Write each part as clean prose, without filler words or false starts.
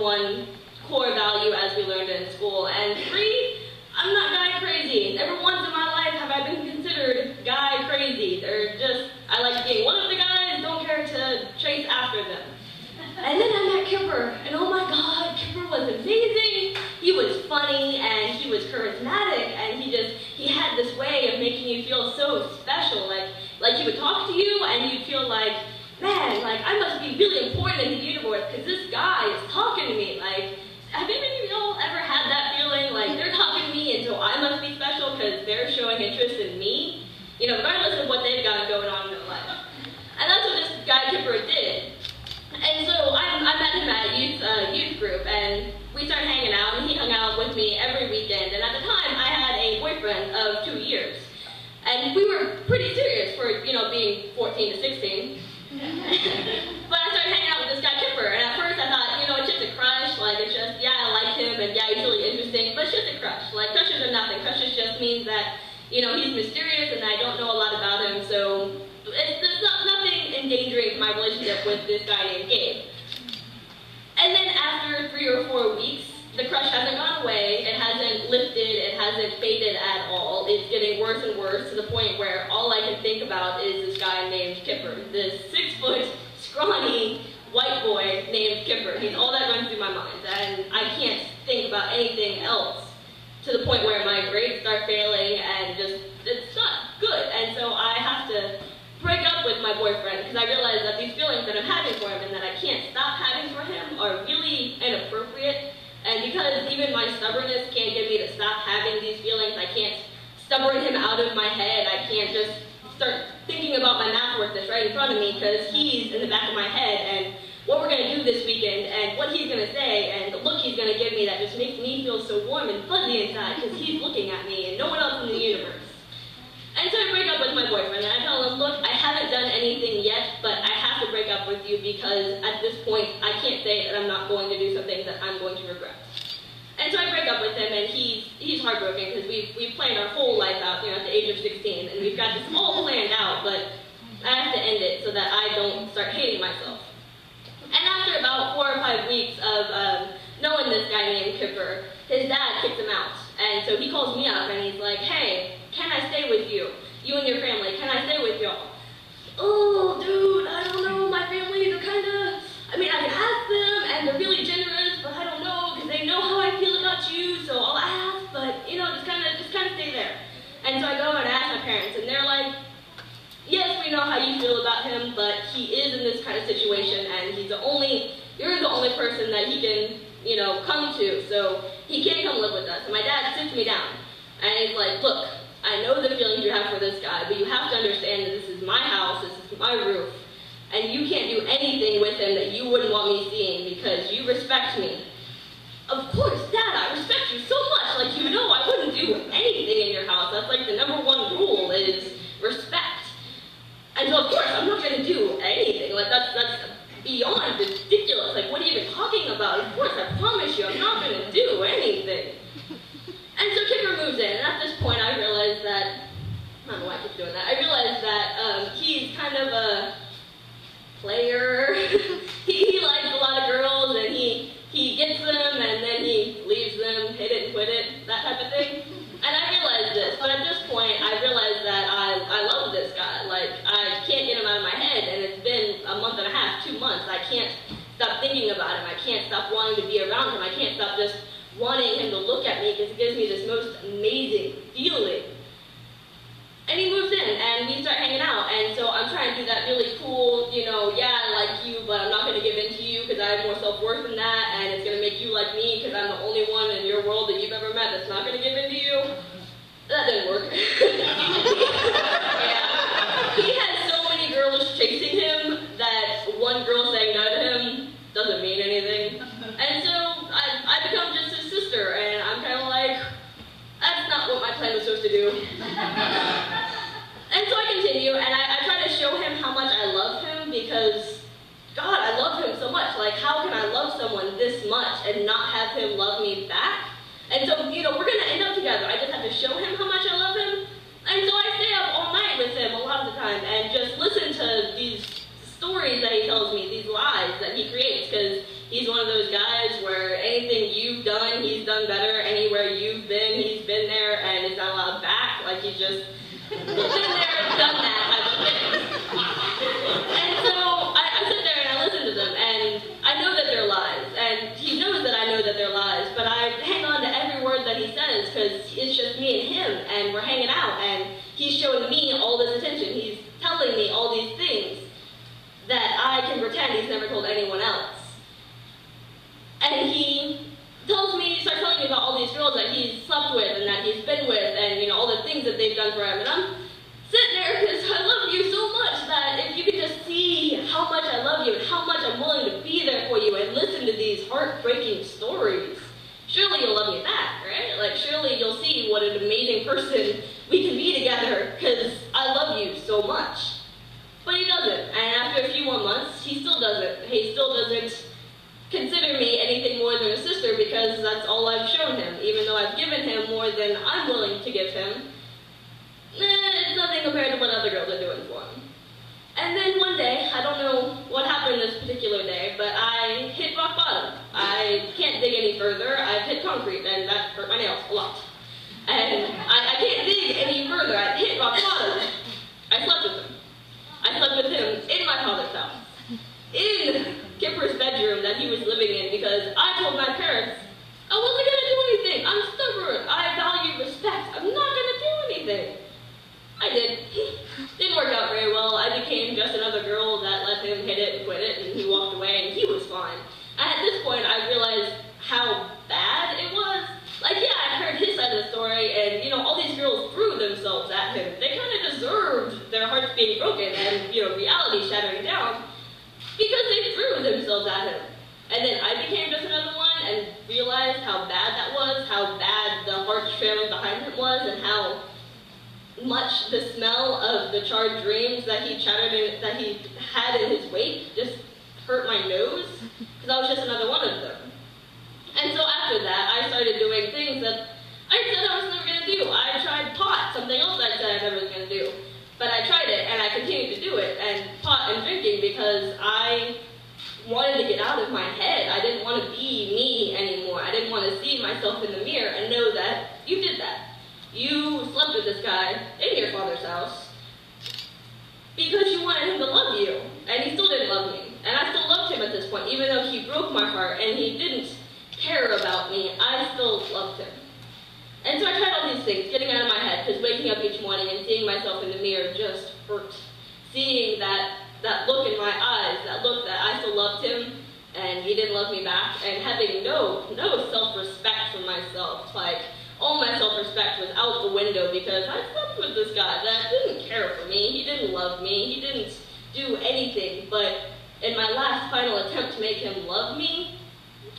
one core value as we learned in school. And 3, I'm not guy crazy. Never once in my life have I been considered guy crazy. They're just, I like being one of the guys, don't care to chase after them. And then I met Kipper, and oh my God, Kipper was amazing. He was funny, and he was charismatic, and he had this way of making you feel so special. Like he would talk to you, and you'd feel like, man, like I must be really important in the universe, because this guy is talking to me. Like, have any of y'all ever had that feeling? Like, they're talking to me, and so I must be special because they're showing interest in me? You know, regardless of what they've got going on in their life. And that's what this guy Kipper did. And so I met him at a youth group, and we started hanging out, and he hung out with me every weekend. And at the time, I had a boyfriend of 2 years. And we were pretty serious for, you know, being 14 to 16. But I started hanging out with this guy Kipper, and at first I thought, you know, it's just a crush, like it's just, yeah, I like him, and yeah, he's really interesting, but it's just a crush. Like, crushes are nothing. Crushes just means that, you know, he's mysterious, and I don't know a lot about him, so there's nothing endangering my relationship with this guy named Gabe. And then after 3 or 4 weeks, the crush hasn't gone away, it hasn't lifted, it hasn't faded at all. It's getting worse and worse to the point where all I can think about is this guy named Kipper, this 6-foot, scrawny, white boy named Kipper. He's all that runs through my mind, and I can't think about anything else to the point where my grades start failing, and just, it's not good. And so I have to break up with my boyfriend, because I realize that these feelings that I'm having for him and that I can't stop having for him are really inappropriate. And because even my stubbornness can't get me to stop having these feelings, I can't stubborn him out of my head. I can't just start thinking about my math work that's right in front of me, because he's in the back of my head, and what we're going to do this weekend, and what he's going to say, and the look he's going to give me that just makes me feel so warm and fuzzy inside, because he's looking at me and no one else in the universe. And so I break up with my boyfriend, and I tell him, look, I haven't done anything yet, but I have to break up with you because at this point, I can't say that I'm not going to do something that I'm going to regret. And so I break up with him, and he's heartbroken because we've planned our whole life out, you know, at the age of 16, and we've got this all planned out, but I have to end it so that I don't start hating myself. And after about 4 or 5 weeks of knowing this guy named Kipper, his dad kicks him out. And so he calls me up, and he's like, hey, can I stay with you? You and your family, can I stay with y'all? Oh, dude, I don't know, my family, they're kind of, I mean, I can ask them, and they're really generous, but I don't know, because they know how I feel about you, so I'll ask, but, you know, just kind of stay there. And so I go and ask my parents, and they're like, yes, we know how you feel about him, but he is in this kind of situation, and you're the only person that he can, you know, come to, so he can't come live with us. And my dad sits me down, and he's like, look, I know the feelings you have for this guy, but you have to understand that this is my house, this is my roof, and you can't do anything with him that you wouldn't want me seeing because you respect me. Of course, Dad, I respect you so much. Like, you know I wouldn't do anything in your house. That's like the #1 rule is respect. And so, of course, I'm not going to do anything. Like, that's beyond ridiculous. Like, what are you even talking about? Of course, I promise you, I'm not going to do anything. And so Kipper moves in, and at this point I realized that, I don't know why I keep doing that, I realized that he's kind of a player. he likes a lot of girls, and he gets them, and then he leaves them, hit it and quit it, that type of thing. And I realized this, but at this point I realized that I love this guy. Like, I can't get him out of my head, and it's been a month and a half, 2 months. I can't stop thinking about him. I can't stop wanting to be around him. I can't stop just wanting him to look at me because it gives me this most amazing feeling. And he moves in, and we start hanging out, and so I'm trying to do that really cool, you know, yeah, I like you, but I'm not going to give in to you because I have more self-worth than that, and it's going to make you like me because I'm the only one in your world that you've ever met that's not going to give in to you. That didn't work. Yeah. He had so many girls chasing him that one girl saying no to him doesn't mean anything. And so I become just his sister, and I'm kind of like, that's not what my plan was supposed to do. And so I continue, and I try to show him how much I love him because, God, I love him so much. Like, how can I love someone this much and not have him love me back? And so, you know, we're going to end up together. I just have to show him how much I love him. And so I stay up all night with him a lot of the time and just listen to these stories that he tells me, these lies that he creates, because he's one of those guys where anything you've done, he's done better. Anywhere you've been, he's been there and is not allowed back. Like he's just been there and done that type of thing. And so I sit there and I listen to them, and I know that they're lies, and he knows that I know that they're lies, but I hang on to every word that he says because it's just me and him, and we're hanging out, and he's showing me all this attention. He's telling me all these things that I can pretend he's never told anyone else. And he starts telling me about all these girls that he's slept with and that he's been with, and you know, all the things that they've done for him. And I'm sitting there because I love you so much that if you could just see how much I love you and how much I'm willing to be there for you and listen to these heartbreaking stories, surely you'll love me back, right? Like surely you'll see what an amazing person we can be together because I love you so much. But he doesn't, and after a few more months, he still doesn't. He still doesn't consider me anything more than a sister because that's all I've shown him, even though I've given him more than I'm willing to give him. It's nothing compared to what other girls are doing for him. And then one day, I don't know what happened this particular day, but I hit rock bottom. I can't dig any further. I've hit concrete, and that hurt my nails a lot. And I can't dig any further. I hit rock bottom. I slept with him. I slept with him in my father's house, in Kipper's bedroom that he was living in, because I told my parents I wasn't going to do anything. I'm stubborn. I value respect. I'm not going to do anything. I did. Didn't work out very well. I became just another girl that let him hit it and quit it, and he walked away, and he was fine. And at this point, I realized how bad it was. Like, yeah, I heard his side of the story, and, you know, all these girls threw themselves at him. They kind of deserved their hearts being broken and, you know, reality shattering down because they threw themselves at him. And then I became just another one and realized how bad that was, how bad the heart trailing behind him was, and how much the smell of the charred dreams that he that he had in his wake just hurt my nose, because I was just another one of them. And so after that, I started doing things that I said I was never going to do. I tried pot, something else I said I never was going to do. But I tried it, and I continued to do it, and pot and drinking, because I wanted to get out of my head. I didn't want to be me anymore. I didn't want to see myself in the mirror and know that you did that. You slept with this guy in your father's house because you wanted him to love you, and he still didn't love me. And I still loved him at this point, even though he broke my heart and he didn't care about me, I still loved him. And so I tried all these things, getting out of my head, because waking up each morning and seeing myself in the mirror just hurt. Seeing that look in my eyes, that look that I still loved him and he didn't love me back, and having no self-respect for myself. Like, all my self-respect was out the window because I slept with this guy that didn't care for me, he didn't love me, he didn't do anything. But in my last final attempt to make him love me,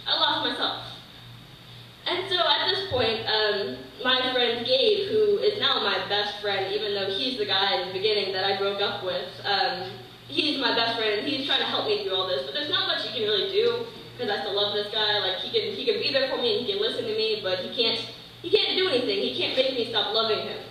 I lost myself. And so at this point, my friend Gabe, who is now my best friend, even though he's the guy in the beginning that I broke up with, he's my best friend, and he's trying to help me through all this, but there's not much he can really do, because I still love this guy. Like, he can be there for me, and he can listen to me, but he can't do anything. He can't make me stop loving him.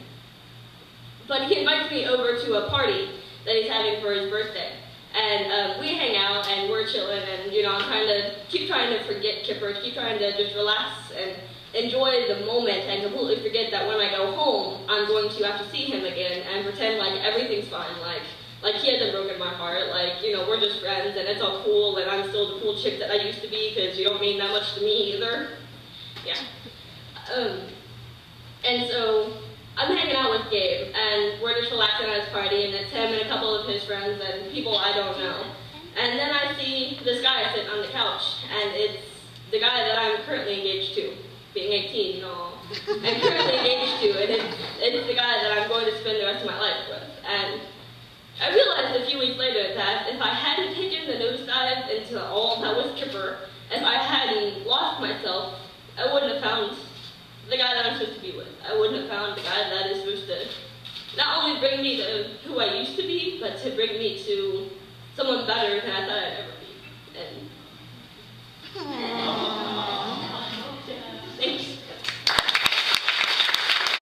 But he invites me over to a party that he's having for his birthday. And we hang out, and we're chilling, and, you know, I'm keep trying to forget Kipper, keep trying to just relax and enjoy the moment and completely forget that when I go home, I'm going to have to see him again and pretend like everything's fine, like he hasn't broken my heart, like, you know, we're just friends, and it's all cool, and I'm still the cool chick that I used to be, because you don't mean that much to me either. Yeah. And so I'm hanging out with Gabe, and we're just relaxing at his party, and it's him and a couple of his friends and people I don't know. And then I see this guy sitting on the couch, and it's the guy that I'm currently engaged to, being 18 and all. I'm currently engaged to, and it's the guy that I'm going to spend the rest of my life with. And I realized a few weeks later that if I hadn't taken the nosedive into all that was Kipper, if I hadn't lost myself, I wouldn't have found the guy that I'm supposed to be with. I wouldn't have found the guy that is supposed to not only bring me to who I used to be, but to bring me to someone better than I thought I'd ever